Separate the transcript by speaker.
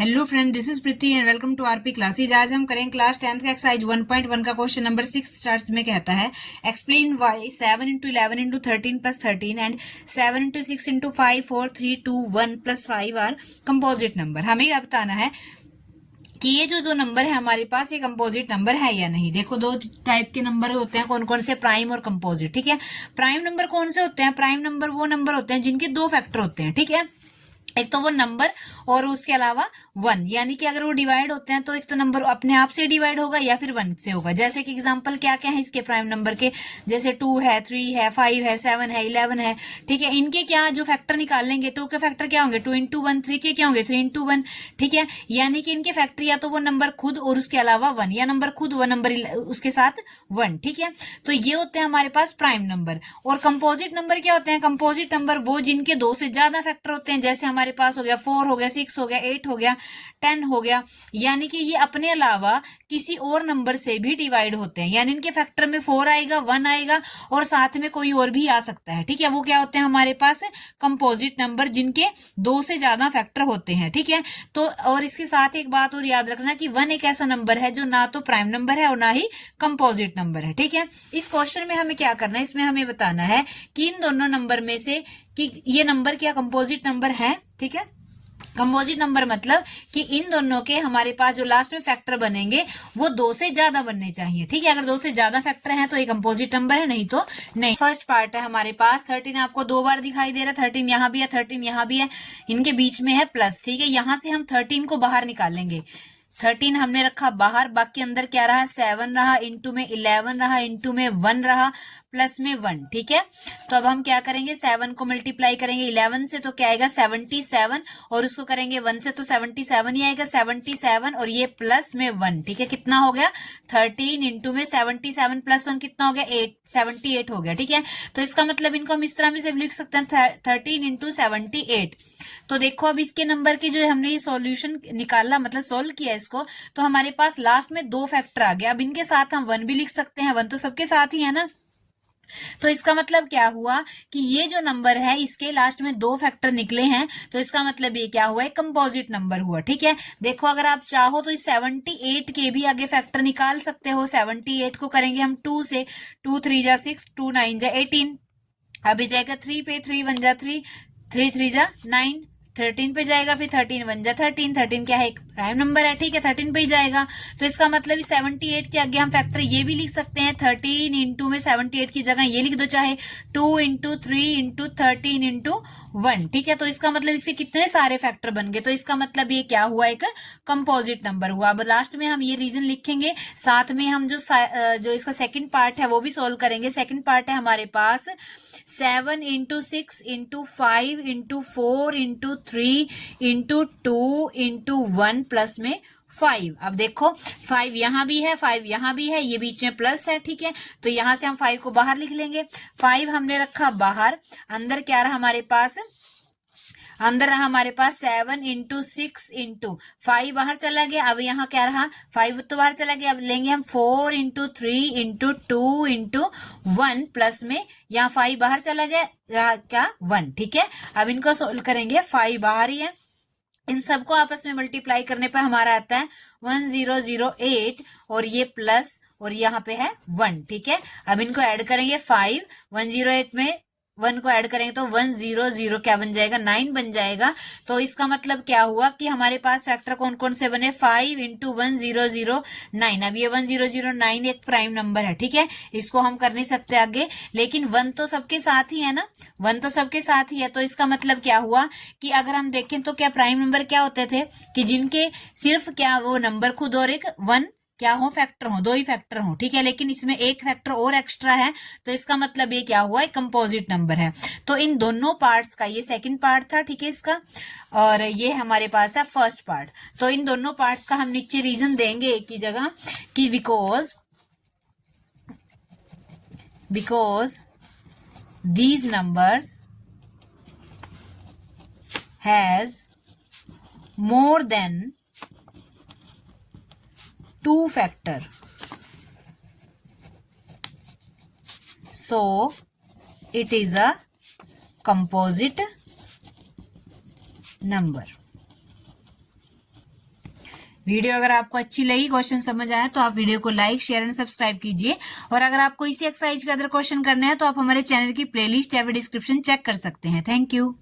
Speaker 1: Hello friend, this is Preeti and welcome to RP classes. आज हम करेंगे क्लास 10th का एक्सरसाइज 1.1 का क्वेश्चन नंबर 6 स्टार्ट्स में कहता है explain why 7 into 11 into 13 plus 13 and 7 into 6 into 5 4 3 2 1 plus 5 are composite number. हमें यह बताना है कि ये जो नंबर है हमारे पास ये कंपोजिट नंबर है या नहीं। देखो, दो टाइप के नंबर होते हैं, कौन कौन से, प्राइम और कंपोजिट। ठीक है, प्राइम नंबर कौन से होते हैं? प्राइम नंबर वो नंबर होते हैं जिनके दो फैक्टर होते हैं। ठीक है, एक तो वो नंबर और उसके अलावा वन, यानी कि अगर वो डिवाइड होते हैं तो एक तो नंबर अपने आप से डिवाइड होगा या फिर वन से होगा। जैसे कि एग्जांपल क्या क्या है इसके प्राइम नंबर के, जैसे 2 है, 3 है, 5 है, 7 है, 11 है। ठीक है, इनके क्या जो फैक्टर निकाल लेंगे, 2 के फैक्टर क्या होंगे 2 इंटू 1, 3 के क्या होंगे 3 इंटू 1। ठीक है, यानी कि इनके फैक्टर या तो वो नंबर खुद और उसके अलावा वन, या नंबर खुद वो नंबर उसके साथ वन। ठीक है, तो ये होते हैं हमारे पास प्राइम नंबर। और कंपोजिट नंबर क्या होते हैं? कंपोजिट नंबर वो जिनके दो से ज्यादा फैक्टर होते हैं, जैसे हमारे पास हो गया 4 हो गया, 6 हो गया, 8 हो गया, 10 हो गया, यानी कि ये अपने अलावा किसी और नंबर से भी डिवाइड होते हैं। यानी इनके फैक्टर में 4 आएगा, 1 आएगा और साथ में कोई और भी आ सकता है। ठीक है, वो क्या होते हैं हमारे पास? कंपोजिट नंबर, जिनके दो से ज्यादा फैक्टर होते हैं। ठीक है, तो और इसके साथ एक बात और याद रखना कि 1 एक ऐसा नंबर है जो ना तो प्राइम नंबर है और ना ही कंपोजिट नंबर है। ठीक है, इस क्वेश्चन में हमें क्या करना है, इसमें हमें बताना है कि इन दोनों नंबर में से कि ये नंबर क्या कंपोजिट नंबर है। ठीक है, कंपोजिट नंबर मतलब कि इन दोनों के हमारे पास जो लास्ट में फैक्टर बनेंगे वो दो से ज्यादा बनने चाहिए। ठीक है, अगर दो से ज्यादा फैक्टर हैं तो ये कंपोजिट नंबर है, नहीं तो नहीं। फर्स्ट पार्ट है हमारे पास 13, आपको दो बार दिखाई दे रहा है, 13 यहाँ भी है, 13 यहाँ भी है, इनके बीच में है प्लस। ठीक है, यहां से हम 13 को बाहर निकालेंगे। 13 हमने रखा बाहर, बाकी अंदर क्या रहा 7 रहा, इंटू में 11 रहा, इंटू में 1 रहा, प्लस में 1। ठीक है, तो अब हम क्या करेंगे 7 को मल्टीप्लाई करेंगे 11 से तो क्या आएगा 77, और उसको करेंगे 1 से तो 77 ही आएगा, 77 और ये प्लस में 1। ठीक है, कितना हो गया 13 इंटू में 77 प्लस 1 कितना हो गया 8, 78 हो गया। ठीक है, तो इसका मतलब इनको हम इस तरह में से लिख सकते हैं 13 इंटू 78। तो देखो अब इसके नंबर की जो हमने ये सॉल्यूशन निकाला, मतलब सोल्व किया इसको, तो हमारे पास लास्ट में दो फैक्टर आ गया। अब इनके साथ हम 1 भी लिख सकते हैं, 1 तो सबके साथ ही है ना। तो इसका मतलब क्या हुआ कि ये जो नंबर है इसके लास्ट में दो फैक्टर निकले हैं, तो इसका मतलब ये क्या हुआ, एक कंपोजिट नंबर हुआ। ठीक है, देखो अगर आप चाहो तो इस 78 के भी आगे फैक्टर निकाल सकते हो। 78 को करेंगे हम 2 से, 2 3 जा 6, 2 9 जा 18, अभी जाएगा 3 पे, 3 1 जा 3, 3 3 जा 9, 13 पे जाएगा, फिर 13 1 जा 13, 13 क्या है एक प्राइम नंबर है। ठीक है, 13 पे ही जाएगा। तो इसका मतलब 78 के आगे हम फैक्टर ये भी लिख सकते हैं, 13 इंटू में 78 की जगह ये लिख दो, चाहे 2 इंटू 3 इंटू 13 इंटू 1। ठीक है, तो इसका मतलब इसके कितने सारे फैक्टर बन गए, तो इसका मतलब ये क्या हुआ, एक कंपोजिट नंबर हुआ। अब लास्ट में हम ये रीजन लिखेंगे, साथ में हम जो इसका सेकंड पार्ट है वो भी सोल्व करेंगे। सेकंड पार्ट है हमारे पास 7 into 6 into 5 into 4 into 3 into 2 into 1 plus में 5। अब देखो 5 यहां भी है, 5 यहां भी है, ये बीच में प्लस है। ठीक है, तो यहां से हम 5 को बाहर लिख लेंगे। 5 हमने रखा बाहर, अंदर क्या रहा हमारे पास, अंदर रहा हमारे पास 7 इंटू 6 इंटू 5 बाहर चला गया। अब यहाँ क्या रहा 5 तो बाहर चला गया। अब लेंगे हम 4 इंटू 3 इंटू 2 इंटू 1 प्लस में, यहाँ 5 बाहर चला गया, रहा क्या 1। ठीक है, अब इनको सोल्व करेंगे, 5 बाहर ही है, इन सबको आपस में मल्टीप्लाई करने पर हमारा आता है 1008 और ये प्लस और यहाँ पे है 1। ठीक है, अब इनको ऐड करेंगे 5, 108 में 1 को ऐड करेंगे तो 100 क्या बन जाएगा 9 बन जाएगा। तो इसका मतलब क्या हुआ कि हमारे पास फैक्टर कौन कौन से बने, 5 इंटू 1009। अब ये 1009 एक प्राइम नंबर है। ठीक है, इसको हम कर नहीं सकते आगे, लेकिन 1 तो सबके साथ ही है ना, 1 तो सबके साथ ही है। तो इसका मतलब क्या हुआ कि अगर हम देखें तो क्या प्राइम नंबर क्या होते थे कि जिनके सिर्फ क्या वो नंबर खुद और एक 1 क्या हो फैक्टर हो, दो ही फैक्टर हो। ठीक है, लेकिन इसमें एक फैक्टर और एक्स्ट्रा है, तो इसका मतलब ये क्या हुआ, एक कंपोजिट नंबर है। तो इन दोनों पार्ट्स का, ये सेकंड पार्ट था ठीक है इसका, और ये हमारे पास है फर्स्ट पार्ट। तो इन दोनों पार्ट्स का हम नीचे रीजन देंगे एक ही जगह कि because these numbers has more than 2 factor, so it is a composite number. Video अगर आपको अच्छी लगी, क्वेश्चन समझ आया तो आप वीडियो को लाइक, शेयर एंड सब्सक्राइब कीजिए। और अगर आपको इसी एक्सरसाइज के अदर क्वेश्चन करने हैं तो आप हमारे चैनल की प्लेलिस्ट या फिर डिस्क्रिप्शन चेक कर सकते हैं। Thank you.